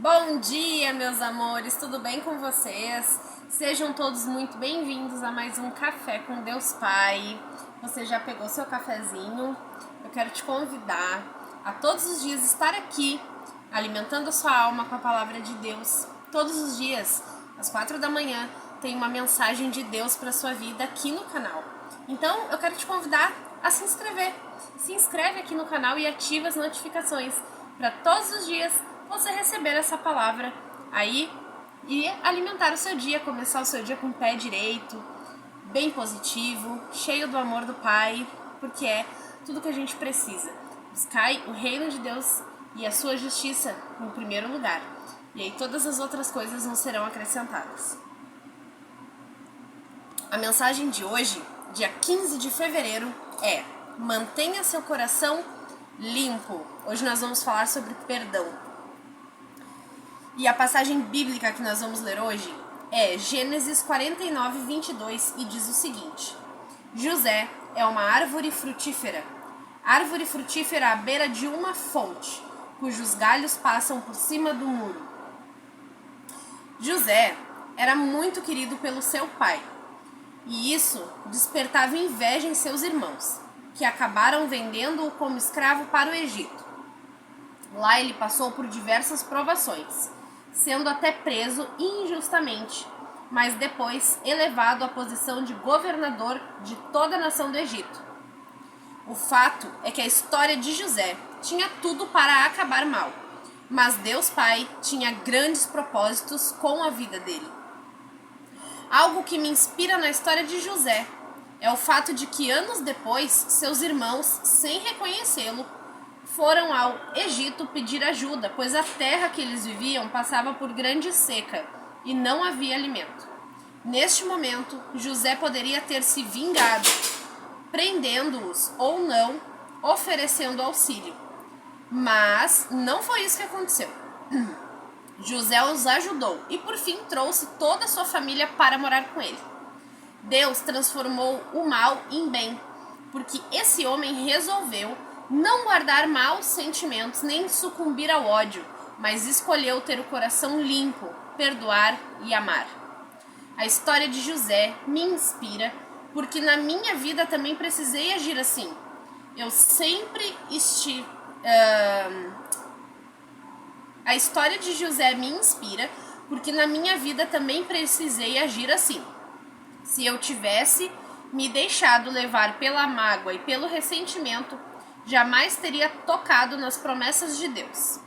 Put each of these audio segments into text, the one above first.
Bom dia, meus amores, tudo bem com vocês? Sejam todos muito bem-vindos a mais um Café com Deus Pai. Você já pegou seu cafezinho? Eu quero te convidar a todos os dias estar aqui, alimentando a sua alma com a palavra de Deus. Todos os dias, às 4 da manhã, tem uma mensagem de Deus para sua vida aqui no canal. Então, eu quero te convidar a se inscrever. Se inscreve aqui no canal e ativa as notificações para todos os dias você receber essa palavra aí e alimentar o seu dia, começar o seu dia com o pé direito, bem positivo, cheio do amor do Pai, porque é tudo que a gente precisa. Buscai o reino de Deus e a sua justiça em primeiro lugar, e aí todas as outras coisas não serão acrescentadas. A mensagem de hoje, dia 15 de fevereiro, é: mantenha seu coração limpo. Hoje nós vamos falar sobre perdão. E a passagem bíblica que nós vamos ler hoje é Gênesis 49, 22, e diz o seguinte: José é uma árvore frutífera à beira de uma fonte, cujos galhos passam por cima do muro. José era muito querido pelo seu pai, e isso despertava inveja em seus irmãos, que acabaram vendendo-o como escravo para o Egito. Lá ele passou por diversas provações, sendo até preso injustamente, mas depois elevado à posição de governador de toda a nação do Egito. O fato é que a história de José tinha tudo para acabar mal, mas Deus Pai tinha grandes propósitos com a vida dele. Algo que me inspira na história de José é o fato de que anos depois, seus irmãos, sem reconhecê-lo, foram ao Egito pedir ajuda, pois a terra que eles viviam passava por grande seca e não havia alimento. Neste momento, José poderia ter se vingado, prendendo-os ou não, oferecendo auxílio. Mas não foi isso que aconteceu. José os ajudou e por fim trouxe toda a sua família para morar com ele. Deus transformou o mal em bem, porque esse homem resolveu não guardar maus sentimentos nem sucumbir ao ódio, mas escolheu ter o coração limpo, perdoar e amar. A história de José me inspira, porque na minha vida também precisei agir assim. A história de José me inspira, porque na minha vida também precisei agir assim. Se eu tivesse me deixado levar pela mágoa e pelo ressentimento, jamais teria tocado nas promessas de Deus.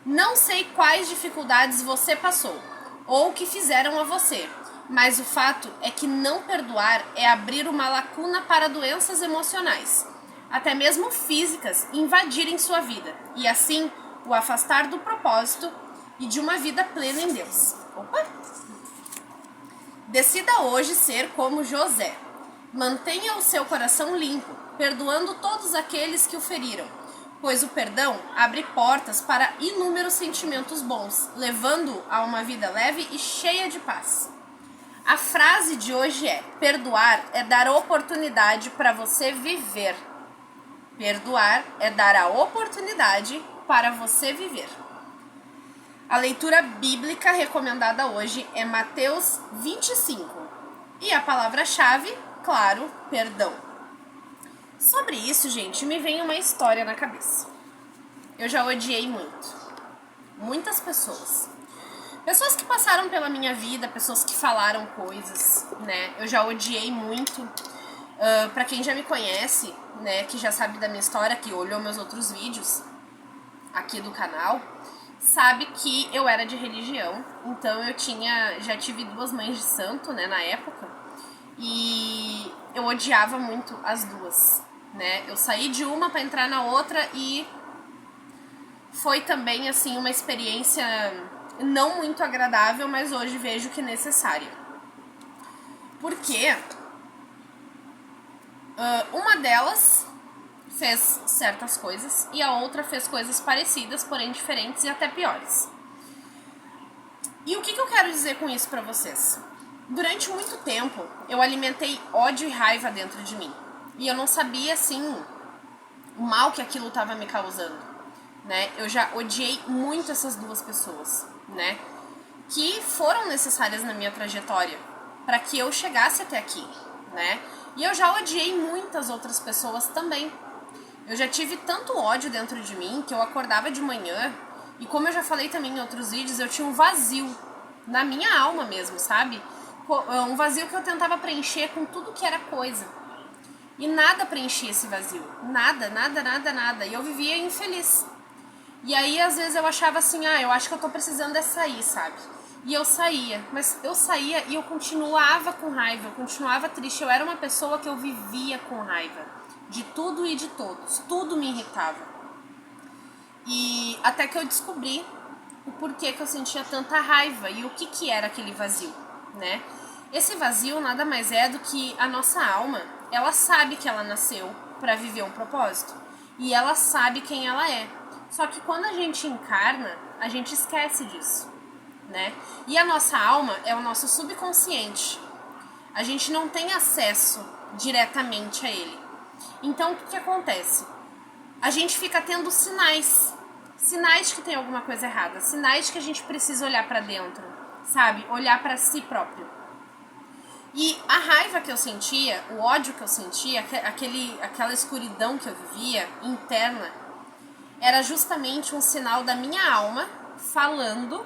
Não sei quais dificuldades você passou ou que fizeram a você, mas o fato é que não perdoar é abrir uma lacuna para doenças emocionais, até mesmo físicas, invadirem sua vida e assim o afastar do propósito e de uma vida plena em Deus. Decida hoje ser como José. Mantenha o seu coração limpo, perdoando todos aqueles que o feriram, pois o perdão abre portas para inúmeros sentimentos bons, levando a uma vida leve e cheia de paz. A frase de hoje é: perdoar é dar oportunidade para você viver. Perdoar é dar a oportunidade para você viver. A leitura bíblica recomendada hoje é Mateus 25. E a palavra-chave, claro, perdão. Sobre isso, gente, me vem uma história na cabeça. Eu já odiei muito. Muitas pessoas. Pessoas que passaram pela minha vida, pessoas que falaram coisas, né? Eu já odiei muito. Pra quem já me conhece, né, que já sabe da minha história, que olhou meus outros vídeos aqui do canal, sabe que eu era de religião. Então eu já tive 2 mães de santo, né, na época. E eu odiava muito as duas, né? Eu saí de uma para entrar na outra e foi também, assim, uma experiência não muito agradável, mas hoje vejo que necessária. Porque uma delas fez certas coisas e a outra fez coisas parecidas, porém diferentes e até piores. E o que eu quero dizer com isso pra vocês? Durante muito tempo, eu alimentei ódio e raiva dentro de mim. E eu não sabia, assim, o mal que aquilo estava me causando, né? Eu já odiei muito essas duas pessoas, né? Que foram necessárias na minha trajetória para que eu chegasse até aqui, né? E eu já odiei muitas outras pessoas também. Eu já tive tanto ódio dentro de mim que eu acordava de manhã e, como eu já falei também em outros vídeos, eu tinha um vazio na minha alma mesmo, sabe? Um vazio que eu tentava preencher com tudo que era coisa. E nada preenchia esse vazio. Nada, nada, nada, nada. E eu vivia infeliz. E aí, às vezes, eu achava assim, eu acho que eu tô precisando é sair, sabe? E eu saía. Mas eu saía e eu continuava com raiva, eu continuava triste. Eu era uma pessoa que eu vivia com raiva. De tudo e de todos. Tudo me irritava. E até que eu descobri o porquê que eu sentia tanta raiva e o que era aquele vazio, né? Esse vazio nada mais é do que a nossa alma, ela sabe que ela nasceu para viver um propósito e ela sabe quem ela é. Só que quando a gente encarna, a gente esquece disso, né? E a nossa alma é o nosso subconsciente. A gente não tem acesso diretamente a ele. Então o que acontece? A gente fica tendo sinais de que tem alguma coisa errada, sinais de que a gente precisa olhar pra dentro, sabe? Olhar pra si próprio. E a raiva que eu sentia, o ódio que eu sentia, aquela escuridão que eu vivia interna, era justamente um sinal da minha alma falando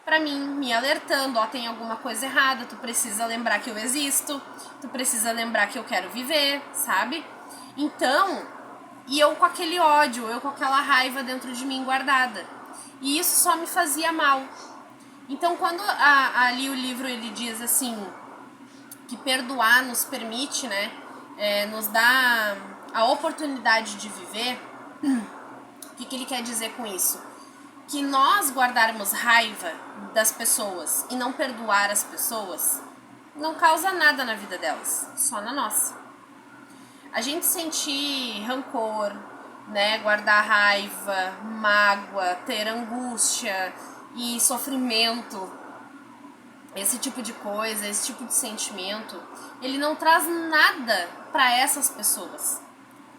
pra mim, me alertando, tem alguma coisa errada, tu precisa lembrar que eu existo, tu precisa lembrar que eu quero viver, sabe? Então, e eu com aquele ódio, eu com aquela raiva dentro de mim guardada. E isso só me fazia mal. Então, quando ali o livro ele diz assim, que perdoar nos permite, né, nos dá a oportunidade de viver, o que ele quer dizer com isso? Que nós guardarmos raiva das pessoas e não perdoar as pessoas não causa nada na vida delas, só na nossa. A gente sentir rancor, né, guardar raiva, mágoa, ter angústia e sofrimento, esse tipo de coisa, esse tipo de sentimento, ele não traz nada para essas pessoas,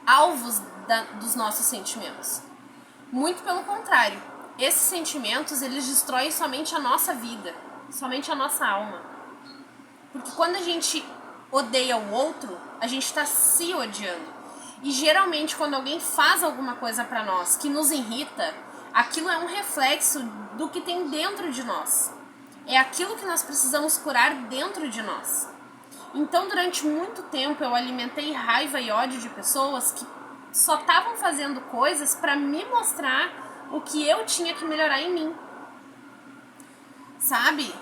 alvos dos nossos sentimentos. Muito pelo contrário, esses sentimentos, eles destroem somente a nossa vida, somente a nossa alma. Porque quando a gente odeia o outro, a gente está se odiando. E geralmente quando alguém faz alguma coisa pra nós que nos irrita, aquilo é um reflexo do que tem dentro de nós. É aquilo que nós precisamos curar dentro de nós. Então durante muito tempo eu alimentei raiva e ódio de pessoas que só estavam fazendo coisas pra me mostrar o que eu tinha que melhorar em mim. Sabe?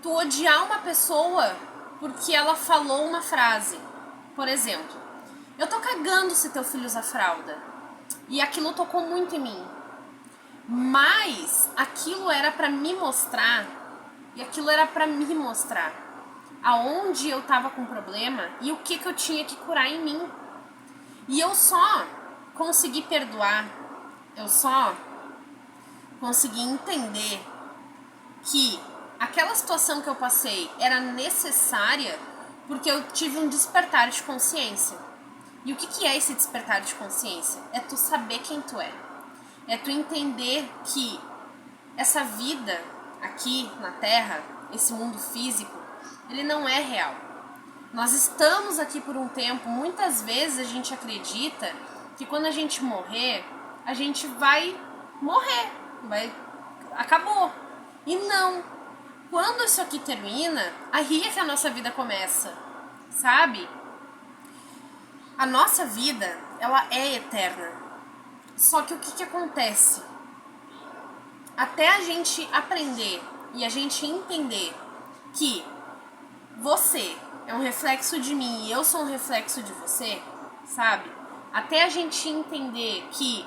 Tu odiar uma pessoa porque ela falou uma frase. Por exemplo, eu tô cagando se teu filho usa fralda. E aquilo tocou muito em mim. Mas aquilo era pra me mostrar, e aquilo era pra me mostrar aonde eu tava com problema e o que eu tinha que curar em mim. E eu só consegui perdoar, eu só consegui entender que aquela situação que eu passei era necessária porque eu tive um despertar de consciência. E o que é esse despertar de consciência? É tu saber quem tu é. É tu entender que essa vida aqui na Terra, esse mundo físico, ele não é real. Nós estamos aqui por um tempo, muitas vezes a gente acredita que quando a gente morrer, a gente vai morrer, acabou. E não. Quando isso aqui termina, aí é que a nossa vida começa, sabe? A nossa vida, ela é eterna. Só que o que acontece? Até a gente aprender e a gente entender que você é um reflexo de mim e eu sou um reflexo de você, sabe? Até a gente entender que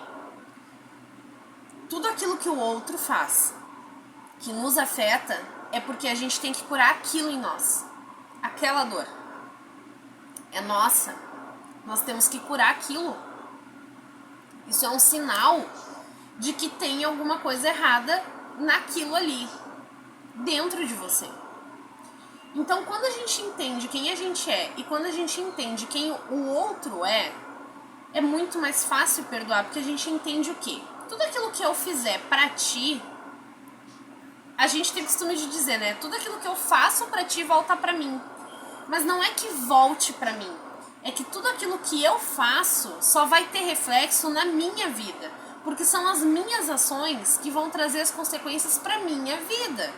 tudo aquilo que o outro faz, que nos afeta, é porque a gente tem que curar aquilo em nós. Aquela dor é nossa. Nós temos que curar aquilo. Isso é um sinal de que tem alguma coisa errada naquilo ali, dentro de você. Então, quando a gente entende quem a gente é e quando a gente entende quem o outro é é muito mais fácil perdoar, porque a gente entende o quê? Tudo aquilo que eu fizer pra ti, a gente tem costume de dizer, né? Tudo aquilo que eu faço pra ti volta pra mim. Mas não é que volte pra mim. É que tudo aquilo que eu faço só vai ter reflexo na minha vida. Porque são as minhas ações que vão trazer as consequências pra minha vida.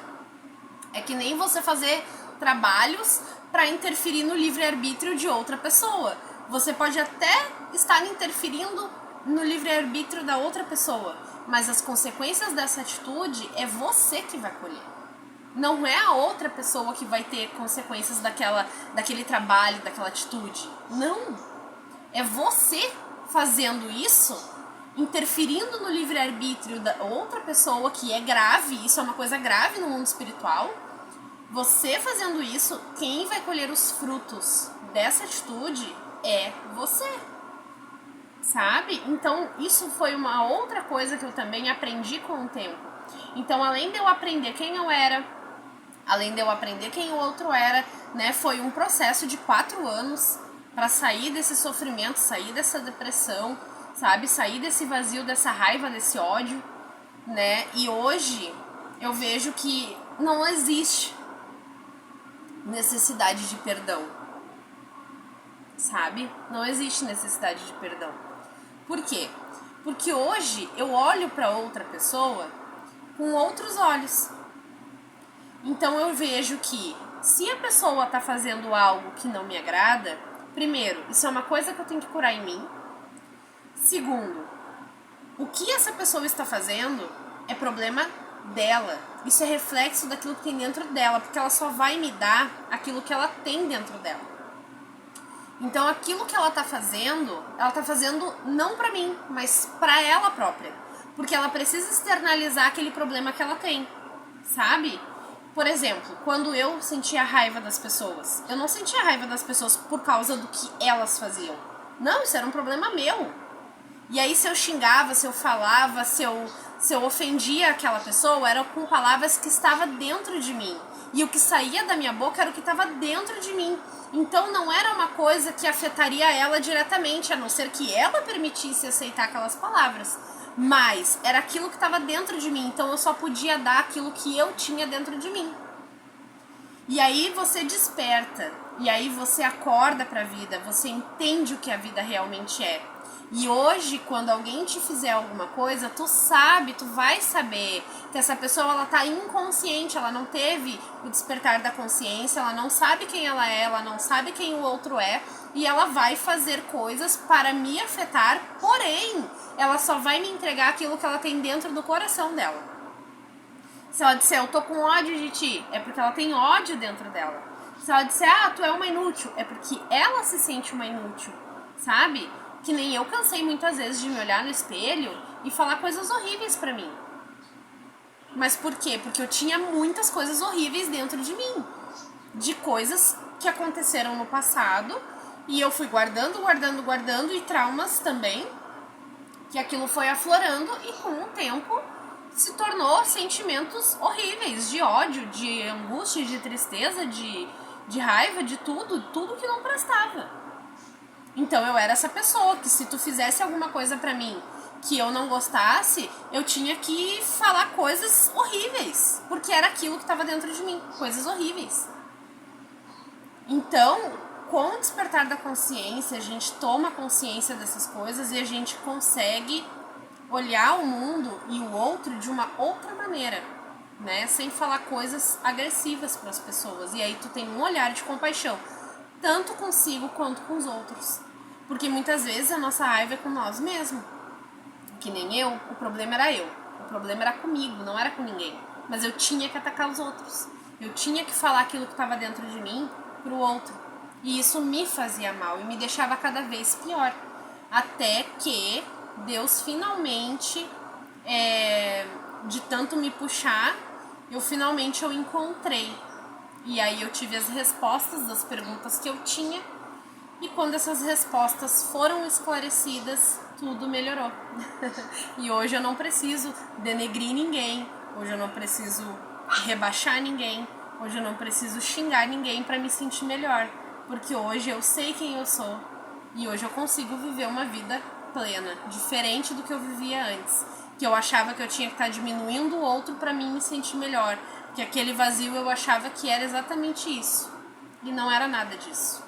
É que nem você fazer trabalhos pra interferir no livre-arbítrio de outra pessoa. Você pode até estar interferindo no livre-arbítrio da outra pessoa, mas as consequências dessa atitude é você que vai colher. Não é a outra pessoa que vai ter consequências daquele trabalho, daquela atitude. Não. É você fazendo isso, interferindo no livre-arbítrio da outra pessoa, que é grave, isso é uma coisa grave no mundo espiritual. Você fazendo isso, quem vai colher os frutos dessa atitude é você. Sabe? Então, isso foi uma outra coisa que eu também aprendi com o tempo. Então, além de eu aprender quem eu era, além de eu aprender quem o outro era, né, foi um processo de 4 anos para sair desse sofrimento, sair dessa depressão, sabe? Sair desse vazio, dessa raiva, desse ódio, né? E hoje eu vejo que não existe necessidade de perdão, sabe? Não existe necessidade de perdão. Por quê? Porque hoje eu olho para outra pessoa com outros olhos. Então eu vejo que se a pessoa tá fazendo algo que não me agrada, primeiro, isso é uma coisa que eu tenho que curar em mim. Segundo, o que essa pessoa está fazendo é problema dela. Isso é reflexo daquilo que tem dentro dela, porque ela só vai me dar aquilo que ela tem dentro dela. Então aquilo que ela tá fazendo não pra mim, mas pra ela própria. Porque ela precisa externalizar aquele problema que ela tem, sabe? Por exemplo, quando eu sentia raiva das pessoas, eu não sentia raiva das pessoas por causa do que elas faziam. Não, isso era um problema meu. E aí se eu xingava, se eu falava, se eu ofendia aquela pessoa, era com palavras que estavam dentro de mim. E o que saía da minha boca era o que estava dentro de mim. Então não era uma coisa que afetaria ela diretamente, a não ser que ela permitisse aceitar aquelas palavras. Mas era aquilo que estava dentro de mim, então eu só podia dar aquilo que eu tinha dentro de mim. E aí você desperta, e aí você acorda para a vida, você entende o que a vida realmente é. E hoje, quando alguém te fizer alguma coisa, tu sabe, tu vai saber que essa pessoa, ela tá inconsciente, ela não teve o despertar da consciência, ela não sabe quem ela não sabe quem o outro é, e ela vai fazer coisas para me afetar, porém, ela só vai me entregar aquilo que ela tem dentro do coração dela. Se ela disser, eu tô com ódio de ti, é porque ela tem ódio dentro dela. Se ela disser, tu é uma inútil, é porque ela se sente uma inútil, sabe? Que nem eu cansei muitas vezes de me olhar no espelho e falar coisas horríveis pra mim. Mas por quê? Porque eu tinha muitas coisas horríveis dentro de mim. De coisas que aconteceram no passado e eu fui guardando e traumas também. Que aquilo foi aflorando e com o tempo se tornou sentimentos horríveis, de ódio, de angústia, de tristeza, de raiva, de tudo que não prestava. Então eu era essa pessoa que se tu fizesse alguma coisa pra mim que eu não gostasse, eu tinha que falar coisas horríveis, porque era aquilo que estava dentro de mim, coisas horríveis. Então, com o despertar da consciência, a gente toma consciência dessas coisas e a gente consegue olhar o mundo e o outro de uma outra maneira, né? Sem falar coisas agressivas para as pessoas. E aí tu tem um olhar de compaixão, tanto consigo quanto com os outros. Porque muitas vezes a nossa raiva é com nós mesmos. Que nem eu, o problema era eu. O problema era comigo, não era com ninguém. Mas eu tinha que atacar os outros. Eu tinha que falar aquilo que estava dentro de mim pro outro. E isso me fazia mal e me deixava cada vez pior. Até que Deus finalmente, de tanto me puxar, eu encontrei. E aí eu tive as respostas das perguntas que eu tinha. E quando essas respostas foram esclarecidas, tudo melhorou. E hoje eu não preciso denegrir ninguém. Hoje eu não preciso rebaixar ninguém. Hoje eu não preciso xingar ninguém para me sentir melhor. Porque hoje eu sei quem eu sou. E hoje eu consigo viver uma vida plena, diferente do que eu vivia antes. Que eu achava que eu tinha que estar diminuindo o outro para mim me sentir melhor. Que aquele vazio eu achava que era exatamente isso. E não era nada disso.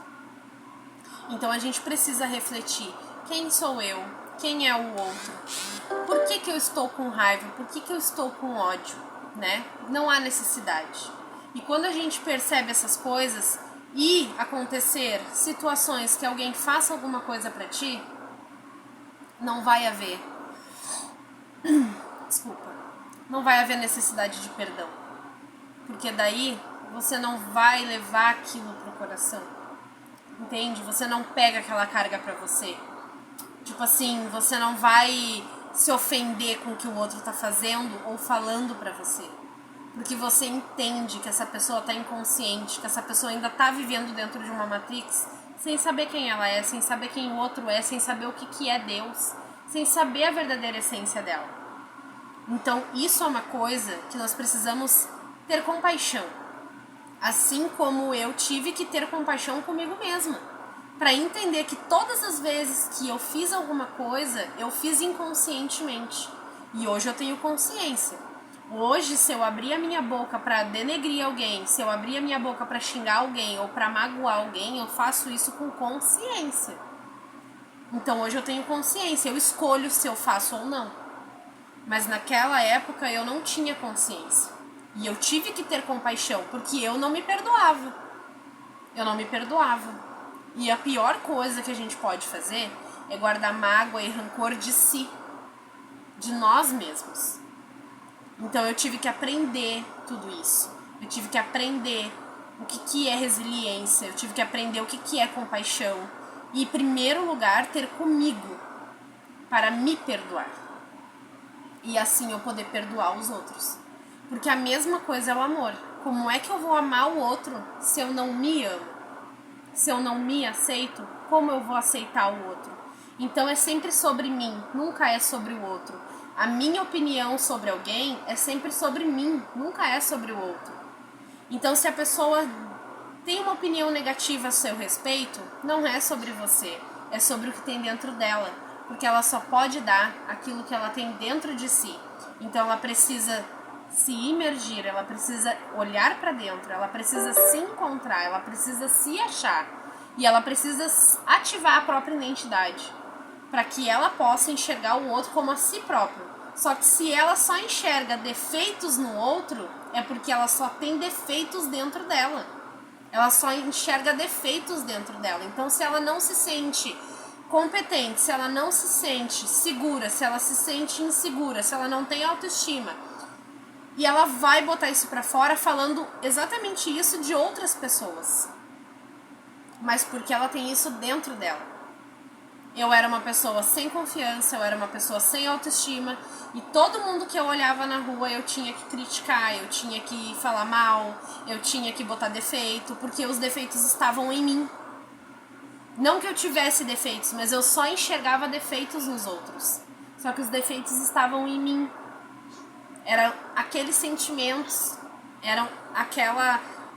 Então a gente precisa refletir. Quem sou eu? Quem é o outro? Por que eu estou com raiva? Por que eu estou com ódio? Né? Não há necessidade. E quando a gente percebe essas coisas e acontecer situações que alguém faça alguma coisa pra ti, não vai haver não vai haver necessidade de perdão, porque daí você não vai levar aquilo pro coração, entende? Você não pega aquela carga pra você, tipo assim, você não vai se ofender com o que o outro tá fazendo ou falando pra você, porque você entende que essa pessoa tá inconsciente, que essa pessoa ainda tá vivendo dentro de uma matrix, sem saber quem ela é, sem saber quem o outro é, sem saber o que é Deus, sem saber a verdadeira essência dela. Então isso é uma coisa que nós precisamos ter compaixão, assim como eu tive que ter compaixão comigo mesma, para entender que todas as vezes que eu fiz alguma coisa, eu fiz inconscientemente, e hoje eu tenho consciência. Hoje, se eu abrir a minha boca para denegrir alguém, se eu abrir a minha boca para xingar alguém ou para magoar alguém, eu faço isso com consciência. Então hoje eu tenho consciência, eu escolho se eu faço ou não. Mas naquela época eu não tinha consciência. E eu tive que ter compaixão, porque eu não me perdoava. Eu não me perdoava. E a pior coisa que a gente pode fazer é guardar mágoa e rancor de si, de nós mesmos. Então eu tive que aprender tudo isso. Eu tive que aprender o que é resiliência. Eu tive que aprender o que é compaixão. E, em primeiro lugar, ter comigo para me perdoar. E assim eu poder perdoar os outros. Porque a mesma coisa é o amor. Como é que eu vou amar o outro se eu não me amo? Se eu não me aceito, como eu vou aceitar o outro? Então é sempre sobre mim, nunca é sobre o outro. A minha opinião sobre alguém é sempre sobre mim, nunca é sobre o outro. Então se a pessoa tem uma opinião negativa a seu respeito, não é sobre você, é sobre o que tem dentro dela. Porque ela só pode dar aquilo que ela tem dentro de si. Então ela precisa se imergir, ela precisa olhar para dentro, ela precisa se encontrar, ela precisa se achar. E ela precisa ativar a própria identidade, para que ela possa enxergar o outro como a si próprio. Só que se ela só enxerga defeitos no outro, é porque ela só tem defeitos dentro dela. Ela só enxerga defeitos dentro dela. Então se ela não se sente competente, se ela não se sente segura, se ela se sente insegura, se ela não tem autoestima, e ela vai botar isso pra fora falando exatamente isso de outras pessoas, mas porque ela tem isso dentro dela. Eu era uma pessoa sem confiança, eu era uma pessoa sem autoestima, e todo mundo que eu olhava na rua eu tinha que criticar, eu tinha que falar mal, eu tinha que botar defeito, porque os defeitos estavam em mim. Não que eu tivesse defeitos, mas eu só enxergava defeitos nos outros. Só que os defeitos estavam em mim. Eram aqueles sentimentos, eram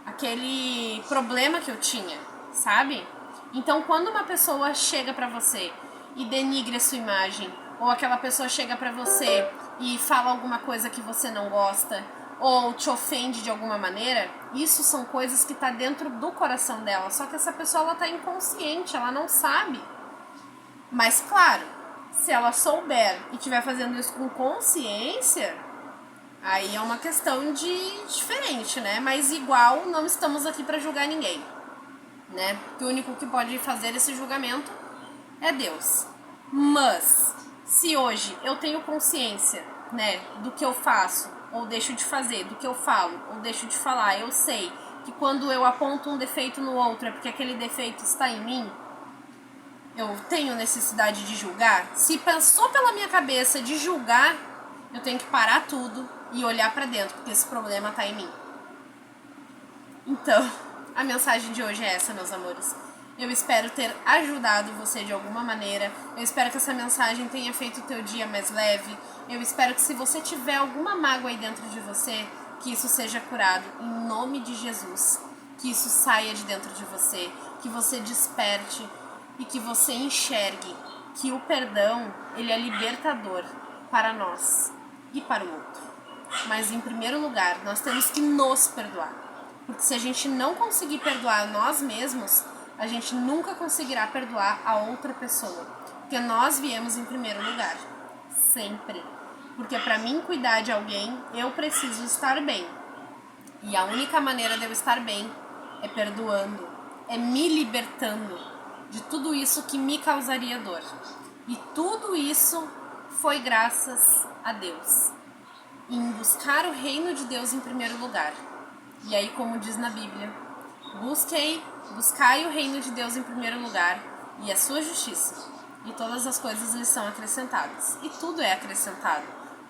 aquele problema que eu tinha, sabe? Então quando uma pessoa chega pra você e denigre a sua imagem, ou aquela pessoa chega pra você e fala alguma coisa que você não gosta, ou te ofende de alguma maneira, isso são coisas que tá dentro do coração dela. Só que essa pessoa, ela tá inconsciente, ela não sabe. Mas claro, se ela souber e estiver fazendo isso com consciência, aí é uma questão de diferente, né? Mas igual, não estamos aqui para julgar ninguém, né? Porque o único que pode fazer esse julgamento é Deus. Mas se hoje eu tenho consciência, né, do que eu faço ou deixo de fazer, do que eu falo ou deixo de falar, eu sei que quando eu aponto um defeito no outro é porque aquele defeito está em mim, eu tenho necessidade de julgar. Se passou pela minha cabeça de julgar, eu tenho que parar tudo e olhar pra dentro, porque esse problema tá em mim. Então, a mensagem de hoje é essa, meus amores. Eu espero ter ajudado você de alguma maneira. Eu espero que essa mensagem tenha feito o teu dia mais leve. Eu espero que se você tiver alguma mágoa aí dentro de você, que isso seja curado em nome de Jesus. Que isso saia de dentro de você, que você desperte e que você enxergue que o perdão, ele é libertador para nós e para o outro. Mas em primeiro lugar, nós temos que nos perdoar. Porque se a gente não conseguir perdoar nós mesmos, a gente nunca conseguirá perdoar a outra pessoa. Porque nós viemos em primeiro lugar. Sempre. Porque para mim cuidar de alguém, eu preciso estar bem. E a única maneira de eu estar bem é perdoando, é me libertando de tudo isso que me causaria dor. E tudo isso foi graças a Deus. Em buscar o reino de Deus em primeiro lugar. E aí, como diz na Bíblia, buscai o reino de Deus em primeiro lugar e a sua justiça, e todas as coisas lhes são acrescentadas. E tudo é acrescentado.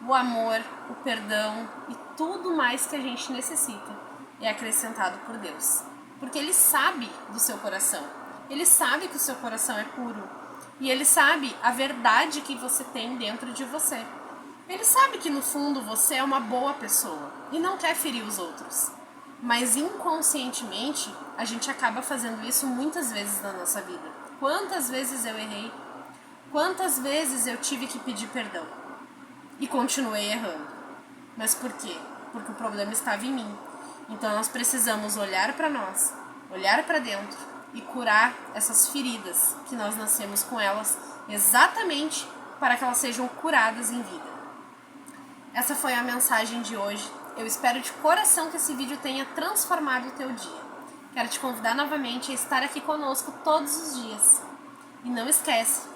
O amor, o perdão e tudo mais que a gente necessita é acrescentado por Deus. Porque Ele sabe do seu coração. Ele sabe que o seu coração é puro. E Ele sabe a verdade que você tem dentro de você. Ele sabe que no fundo você é uma boa pessoa e não quer ferir os outros. Mas inconscientemente a gente acaba fazendo isso muitas vezes na nossa vida. Quantas vezes eu errei? Quantas vezes eu tive que pedir perdão? E continuei errando. Mas por quê? Porque o problema estava em mim. Então nós precisamos olhar para nós, olhar para dentro e curar essas feridas que nós nascemos com elas, exatamente para que elas sejam curadas em vida. Essa foi a mensagem de hoje. Eu espero de coração que esse vídeo tenha transformado o teu dia. Quero te convidar novamente a estar aqui conosco todos os dias. E não esquece,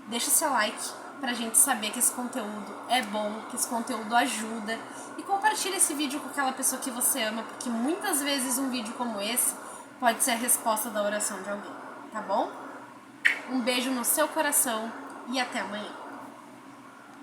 deixa o seu like pra gente saber que esse conteúdo é bom, que esse conteúdo ajuda. E compartilha esse vídeo com aquela pessoa que você ama, porque muitas vezes um vídeo como esse pode ser a resposta da oração de alguém, tá bom? Um beijo no seu coração e até amanhã.